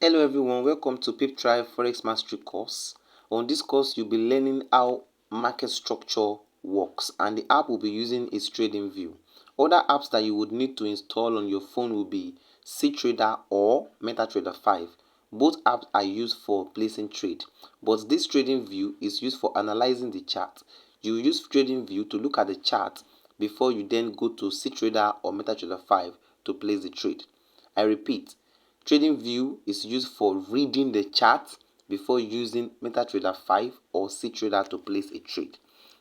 Hello everyone, welcome to Piptrybe Forex Mastery course. On this course, you'll be learning how market structure works, and the app we'll be using is TradingView. Other apps that you would need to install on your phone will be CTrader or MetaTrader 5. Both apps are used for placing trade, but this TradingView is used for analyzing the chart. You use TradingView to look at the chart before you then go to CTrader or MetaTrader 5 to place the trade. I repeat, TradingView is used for reading the chart before using MetaTrader 5 or CTrader to place a trade.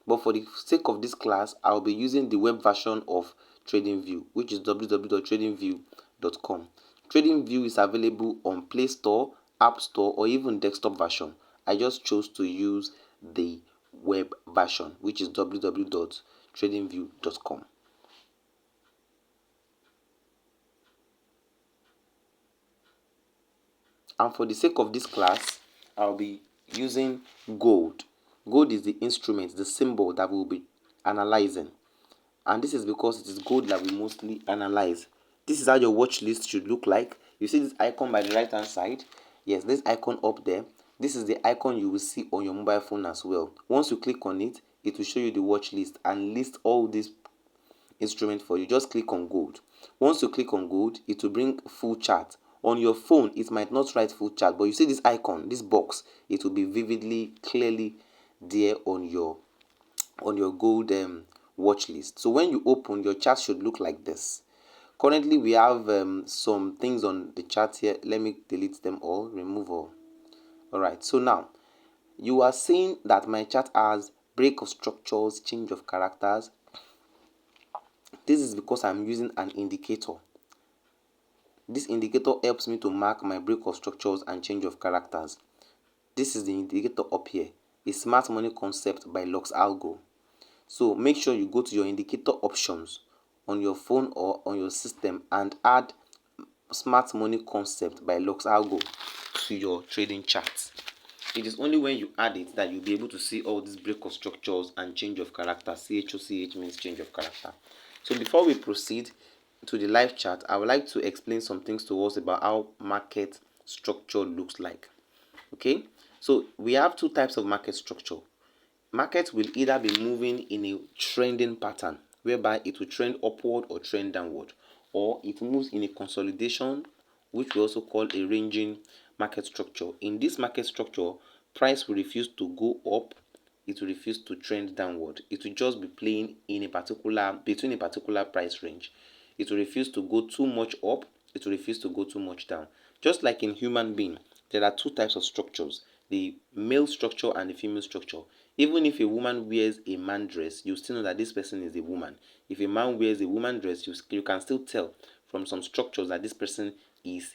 But for the sake of this class, I'll be using the web version of TradingView, which is www.tradingview.com. TradingView is available on Play Store, App Store, or even desktop version. I just chose to use the web version, which is www.tradingview.com. And for the sake of this class, I'll be using gold. Gold is the instrument, the symbol that we'll be analyzing. And this is because it is gold that we mostly analyze. This is how your watch list should look like. You see this icon by the right hand side? Yes, this icon up there. This is the icon you will see on your mobile phone as well. Once you click on it, it will show you the watch list and list all these instruments for you. Just click on gold. Once you click on gold, it will bring full chart. On your phone, it might not write full chart, but you see this icon, this box, it will be vividly, clearly there on your gold watch list. So when you open, your chart should look like this. Currently, we have some things on the chart here. Let me delete them all, remove all. All right, so now you are seeing that my chart has break of structures, change of characters. This is because I'm using an indicator. This indicator helps me to mark my break of structures and change of characters. This is the indicator up here, a smart money concept by Lux Algo. So make sure you go to your indicator options on your phone or on your system and add smart money concept by Lux Algo to your trading charts. It is only when you add it that you'll be able to see all these break of structures and change of character. CHOCH means change of character. So before we proceed to the live chart, I would like to explain some things to us about how market structure looks like. Okay, so we have two types of market structure. Market will either be moving in a trending pattern, whereby it will trend upward or trend downward, or it moves in a consolidation, which we also call a ranging market structure. In this market structure, price will refuse to go up, it will refuse to trend downward. It will just be playing in between a particular price range. It will refuse to go too much up, it will refuse to go too much down. Just like in human being, there are two types of structures, the male structure and the female structure. Even if a woman wears a man dress, you still know that this person is a woman. If a man wears a woman dress, you can still tell from some structures that this person is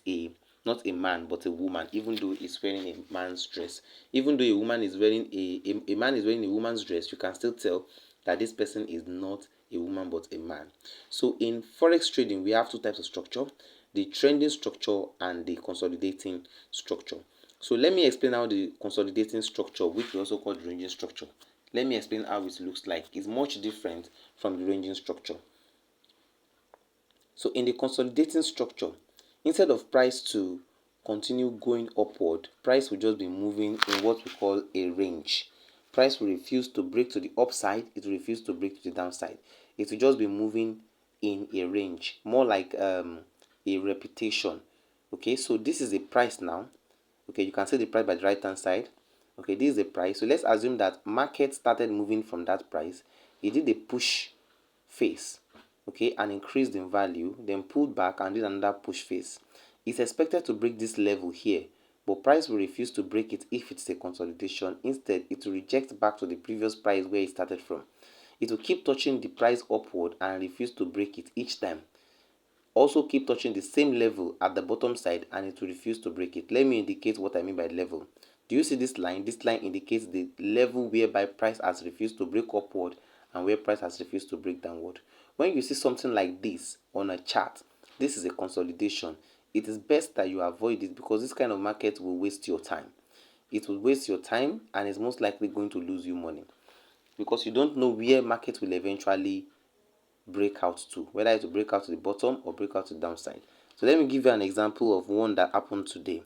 not a man but a woman, even though he's wearing a man's dress. Even though a woman is wearing a man is wearing a woman's dress, you can still tell that this person is not a woman but a man. So in forex trading, we have two types of structure, the trending structure and the consolidating structure. So let me explain how the consolidating structure, which we also call the ranging structure, let me explain how it looks like. It's much different from the ranging structure. So in the consolidating structure, instead of price to continue going upward, price will just be moving in what we call a range. Price will refuse to break to the upside, it will refuse to break to the downside. It will just be moving in a range, more like a repetition. Okay, so this is a price now. Okay, you can see the price by the right hand side. Okay, this is the price. So let's assume that market started moving from that price. It did a push phase, okay, and increased in value, then pulled back and did another push phase. It's expected to break this level here, but price will refuse to break it if it's a consolidation. Instead, it will reject back to the previous price where it started from. It will keep touching the price upward and refuse to break it each time. Also keep touching the same level at the bottom side and it will refuse to break it. Let me indicate what I mean by level. Do you see this line? This line indicates the level whereby price has refused to break upward and where price has refused to break downward. When you see something like this on a chart, this is a consolidation. It is best that you avoid it because this kind of market will waste your time. It will waste your time and is most likely going to lose you money because you don't know where market will eventually break out to, whether it will break out to the bottom or break out to the downside. So let me give you an example of one that happened today.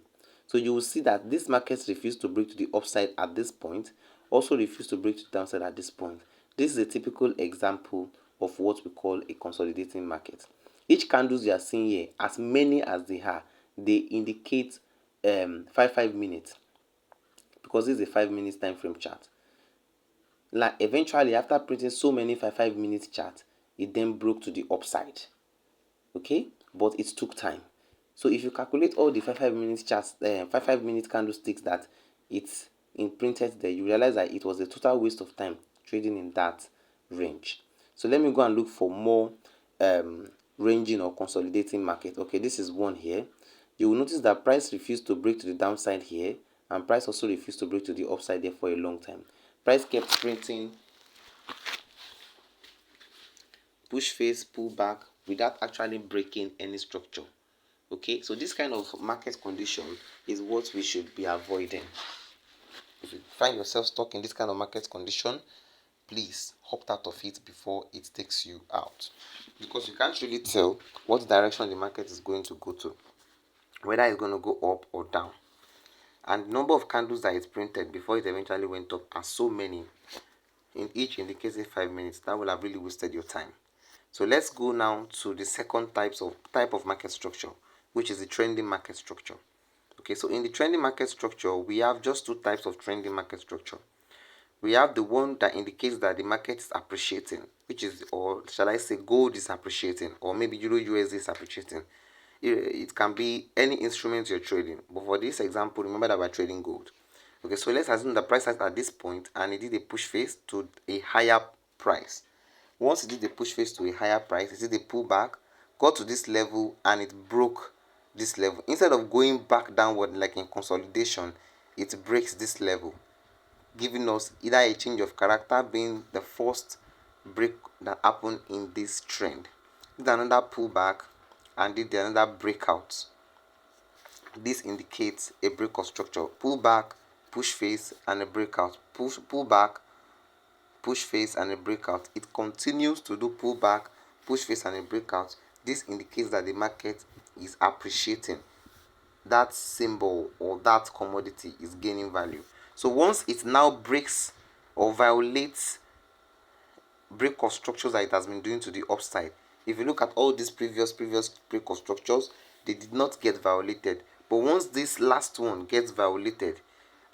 So you will see that this market refused to break to the upside at this point, also refused to break to the downside at this point. This is a typical example of what we call a consolidating market. Each candles you are seeing here, as many as they are, they indicate 5 minutes, because this is a 5 minutes time frame chart. Like eventually, after printing so many 5 minutes chart, it then broke to the upside. Okay, but it took time. So if you calculate all the 5 minutes charts, 5 minute candlesticks that it's imprinted there, you realize that it was a total waste of time trading in that range. So let me go and look for more ranging or consolidating market. Okay, this is one here. You will notice that price refused to break to the downside here, and price also refused to break to the upside there for a long time. Price kept printing push face, pull back without actually breaking any structure. Okay, so this kind of market condition is what we should be avoiding. If you find yourself stuck in this kind of market condition, please opt out of it before it takes you out, because you can't really tell what direction the market is going to go to, whether it's going to go up or down. And the number of candles that it's printed before it eventually went up are so many, in each indicating 5 minutes, that will have really wasted your time. So let's go now to the second type of market structure, which is the trending market structure. Okay, so in the trending market structure, we have just two types of trending market structure. We have the one that indicates that the market is appreciating, which is, or shall I say, gold is appreciating, or maybe Euro USD is appreciating. It can be any instrument you're trading, but for this example, remember that we're trading gold. Okay, so let's assume the price at this point and it did a push face to a higher price. Once it did the push face to a higher price, it did a pullback, got to this level, and it broke this level. Instead of going back downward like in consolidation, it breaks this level, giving us either a change of character, being the first break that happened in this trend. Did another pullback and did another breakout. This indicates a break of structure. Pullback, push face, and a breakout. Pullback, push face, and a breakout. It continues to do pullback, push face, and a breakout. This indicates that the market is appreciating. That symbol or that commodity is gaining value. So once it now breaks or violates break of structures that it has been doing to the upside, if you look at all these previous break of structures, they did not get violated. But once this last one gets violated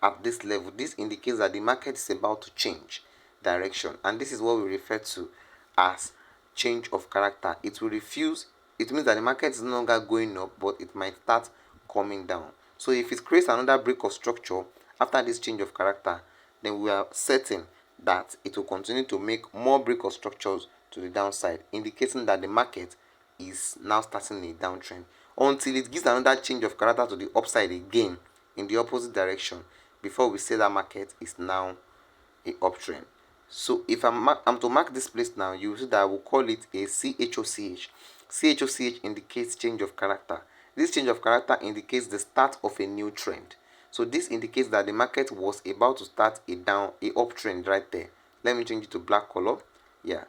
at this level, this indicates that the market is about to change direction, and this is what we refer to as change of character. It will refuse. It means that the market is no longer going up, but it might start coming down. So if it creates another break of structure after this change of character, then we are certain that it will continue to make more break of structures to the downside, indicating that the market is now starting a downtrend, until it gives another change of character to the upside again in the opposite direction, before we say that market is now a uptrend. So if I'm to mark this place now, you will see that I will call it a CHOCH. CHOCH indicates change of character. This change of character indicates the start of a new trend. So this indicates that the market was about to start a uptrend right there. Let me change it to black color. Yeah.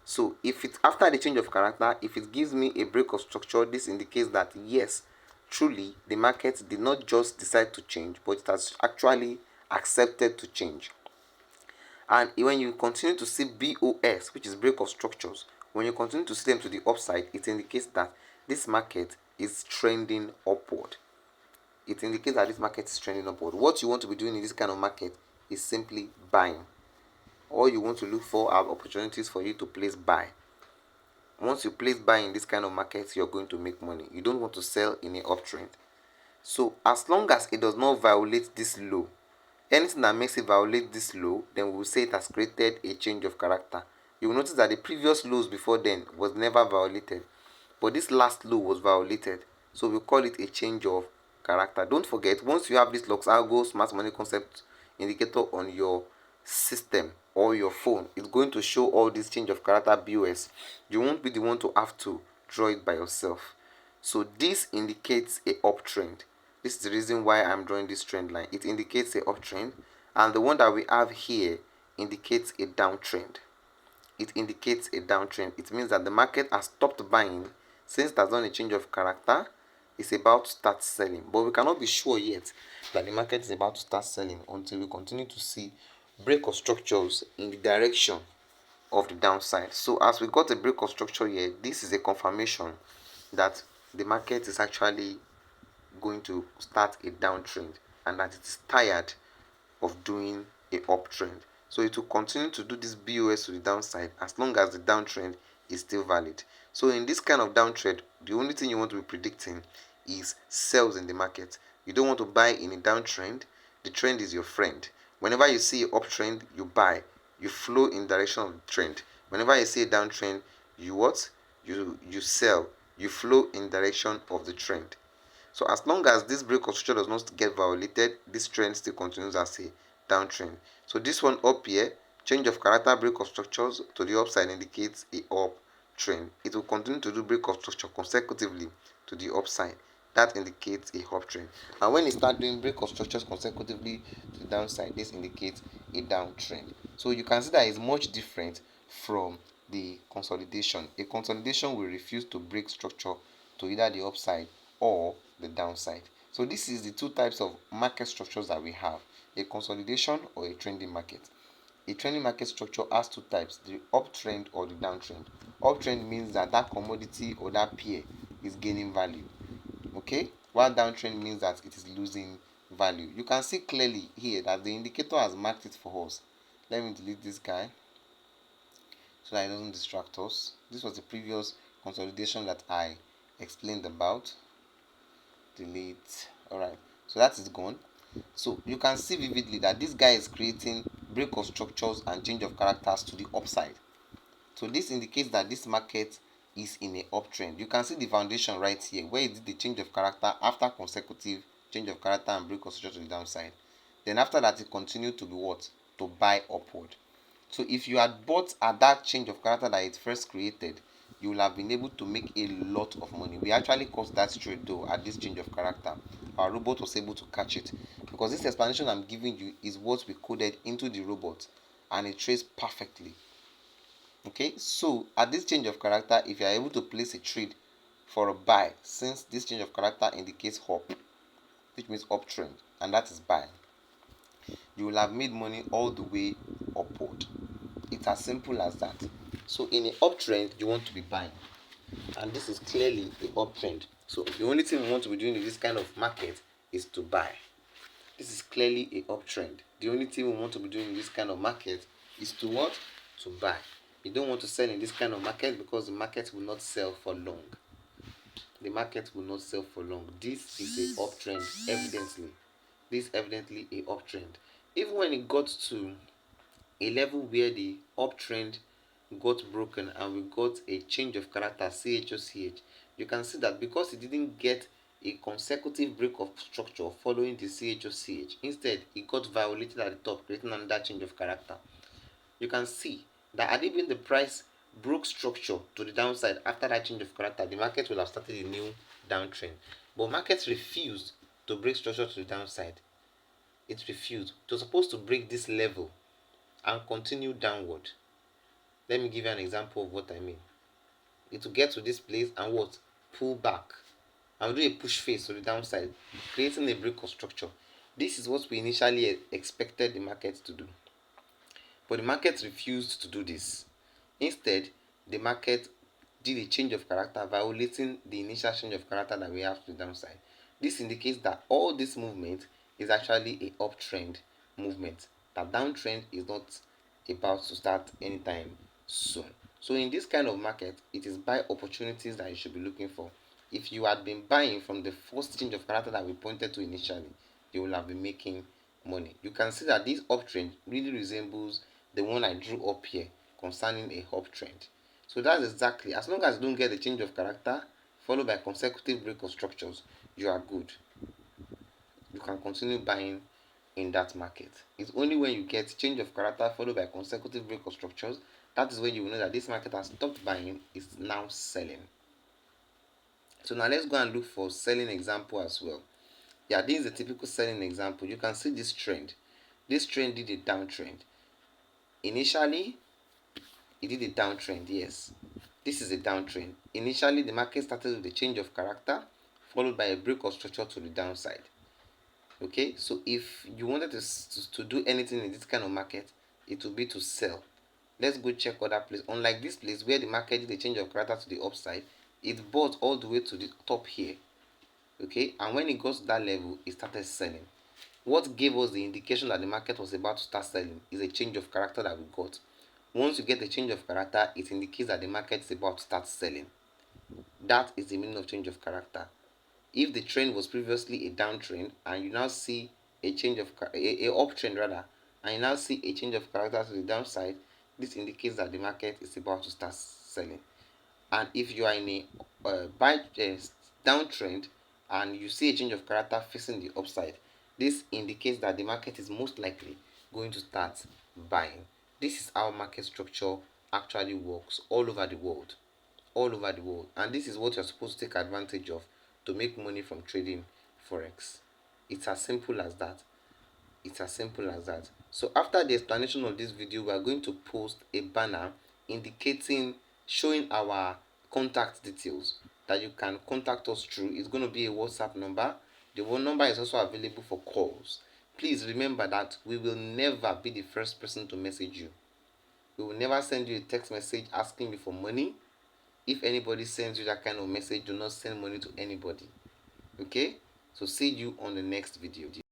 So if it's after the change of character, if it gives me a break of structure, this indicates that yes, truly the market did not just decide to change, but it has actually accepted to change. And when you continue to see BOS, which is break of structures, when you continue to see them to the upside, it indicates that this market is trending upward. It indicates that this market is trending upward. What you want to be doing in this kind of market is simply buying. All you want to look for are opportunities for you to place buy. Once you place buy in this kind of market, you're going to make money. You don't want to sell in an uptrend. So as long as it does not violate this low, anything that makes it violate this low, then we will say it has created a change of character. You will notice that the previous lows before then was never violated, but this last low was violated. So we call it a change of character. Don't forget, once you have this Luxargo Smart Money Concept indicator on your system or your phone, it's going to show all this change of character BOS. You won't be the one to have to draw it by yourself. So this indicates a uptrend. This is the reason why I'm drawing this trend line. It indicates a uptrend, and the one that we have here indicates a downtrend. It indicates a downtrend. It means that the market has stopped buying since it has done a change of character, is about to start selling, but we cannot be sure yet that the market is about to start selling until we continue to see break of structures in the direction of the downside. So as we got a break of structure here, this is a confirmation that the market is actually going to start a downtrend and that it is tired of doing a uptrend. So it will continue to do this BOS to the downside as long as the downtrend is still valid. So in this kind of downtrend, the only thing you want to be predicting is sells in the market. You don't want to buy in a downtrend. The trend is your friend. Whenever you see an uptrend, you buy. You flow in direction of the trend. Whenever you see a downtrend, you what? You sell. You flow in direction of the trend. So as long as this break of structure does not get violated, this trend still continues as a downtrend. So this one up here, change of character break of structures to the upside indicates a uptrend. It will continue to do break of structure consecutively to the upside. That indicates a uptrend. And when it starts doing break of structures consecutively to the downside, this indicates a downtrend. So you can see that it's much different from the consolidation. A consolidation will refuse to break structure to either the upside or the downside. So this is the two types of market structures that we have: a consolidation or a trending market. A trending market structure has two types: the uptrend or the downtrend. Uptrend means that commodity or that pair is gaining value, okay, while downtrend means that it is losing value. You can see clearly here that the indicator has marked it for us. Let me delete this guy so that it doesn't distract us. This was the previous consolidation that I explained about. Delete. Alright, so that is gone. So you can see vividly that this guy is creating break of structures and change of characters to the upside. So this indicates that this market is in a uptrend. You can see the foundation right here where it did the change of character after consecutive change of character and break of structure to the downside. Then after that, it continued to be what? To buy upward. So if you had bought at that change of character that it first created, you will have been able to make a lot of money. We actually caught that trade though at this change of character. Our robot was able to catch it because this explanation I'm giving you is what we coded into the robot and it trades perfectly. Okay, so at this change of character, if you are able to place a trade for a buy, since this change of character indicates up, which means uptrend, and that is buy, you will have made money all the way upward. It's as simple as that. So in an uptrend, you want to be buying, and this is clearly the uptrend. So the only thing we want to be doing in this kind of market is to buy. This is clearly a uptrend. The only thing we want to be doing in this kind of market is to what? To buy. You don't want to sell in this kind of market because the market will not sell for long. The market will not sell for long. This is a uptrend, evidently. This is evidently a uptrend. Even when it got to a level where the uptrend got broken and we got a change of character, CHOCH, you can see that because it didn't get a consecutive break of structure following the CHOCH, instead it got violated at the top, creating another change of character. You can see that had even the price broke structure to the downside after that change of character, the market will have started a new downtrend. But market refused to break structure to the downside. It refused. It was supposed to break this level and continue downward. Let me give you an example of what I mean. It will get to this place and what? Pull back. And do a push face to the downside, creating a break of structure. This is what we initially expected the market to do. But the market refused to do this. Instead, the market did a change of character, violating the initial change of character that we have to the downside. This indicates that all this movement is actually a uptrend movement. That downtrend is not about to start anytime soon. So in this kind of market, it is buy opportunities that you should be looking for. If you had been buying from the first change of character that we pointed to initially, you will have been making money. You can see that this uptrend really resembles the one I drew up here concerning a uptrend. So that's exactly, as long as you don't get a change of character followed by consecutive break of structures, you are good. You can continue buying in that market. It's only when you get change of character followed by consecutive break of structures, that is when you will know that this market has stopped buying, it's now selling. So now let's go and look for selling example as well. Yeah, this is a typical selling example. You can see this trend. This trend did a downtrend. Initially, it did a downtrend, yes. This is a downtrend. Initially, the market started with a change of character, followed by a break of structure to the downside. Okay, so if you wanted to do anything in this kind of market, it will be to sell. Let's go check other place. Unlike this place where the market did a change of character to the upside, it bought all the way to the top here. Okay, and when it got to that level, it started selling. What gave us the indication that the market was about to start selling is a change of character that we got. Once you get a change of character, it indicates that the market is about to start selling. That is the meaning of change of character. If the trend was previously a downtrend and you now see a change of a uptrend rather, and you now see a change of character to the downside, this indicates that the market is about to start selling. And if you are in a downtrend and you see a change of character facing the upside, this indicates that the market is most likely going to start buying. This is how market structure actually works all over the world. All over the world. And this is what you're supposed to take advantage of to make money from trading Forex. It's as simple as that. It's as simple as that. So after the explanation of this video, we are going to post a banner indicating, showing our contact details that you can contact us through. It's going to be a WhatsApp number. The one number is also available for calls. Please remember that we will never be the first person to message you. We will never send you a text message asking you for money. If anybody sends you that kind of message, do not send money to anybody. Okay, so see you on the next video.